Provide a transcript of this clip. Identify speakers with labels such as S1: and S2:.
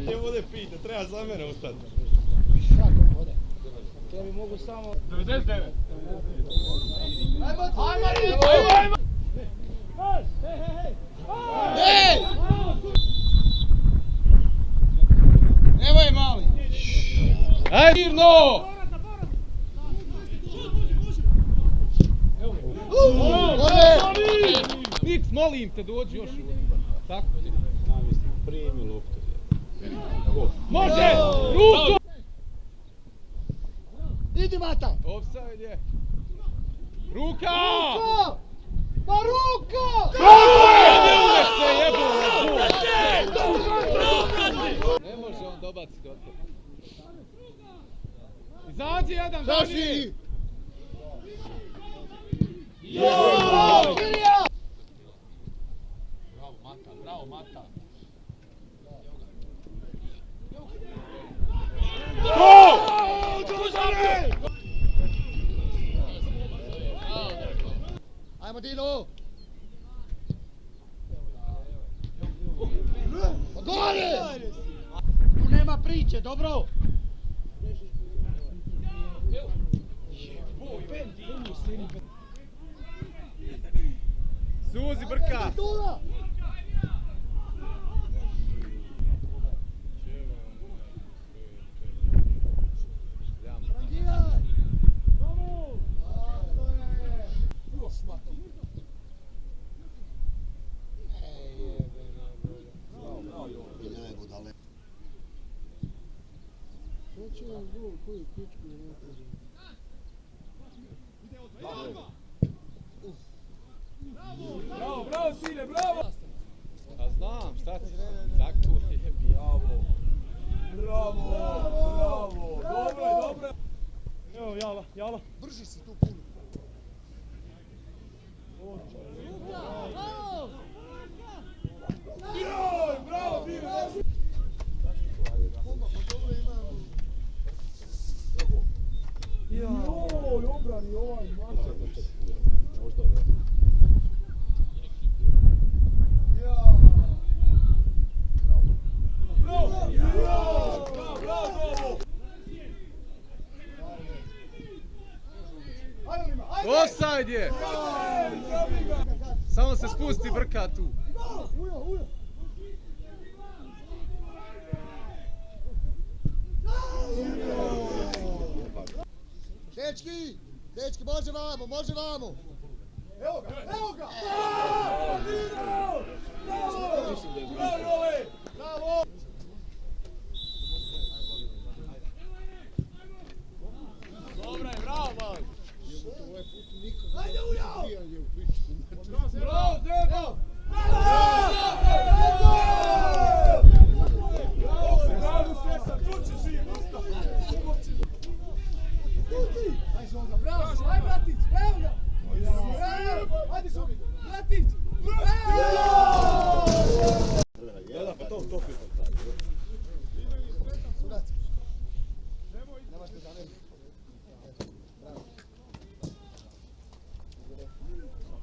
S1: Ne vode pita, treba za mene ustati.
S2: Kako vode? To mi mogu samo...
S1: 99.
S2: Ajmo!
S3: Hej! Nemoj mali!
S1: Ajde! Mirno! Niks, molim te, dođi još u... Tako?
S4: Primi loptu.
S1: Može! Ruku!
S2: Idi Mata!
S1: Offside je. Ruka!
S2: Ruka! Pa ruka!
S1: Ne može on dobaciti od toga. Izađi jedan,
S2: Zaši!
S1: Bravo Mata.
S2: Ajmo Dino! Gore! Tu nema priče, dobro?
S1: Suzi brka!
S2: Dula!
S1: Bravo sine, bravo! A znam, šta ti? Tako je bio. Bravo! Dobro! Evo, Jala.
S2: Brži si tu puno.
S1: Bravo, bio!
S2: Joj, obrani ovaj Mata.
S4: Možda da.
S1: Offside je! Samo se spusti brka tu.
S2: Dečki, može vamo! Evo ga!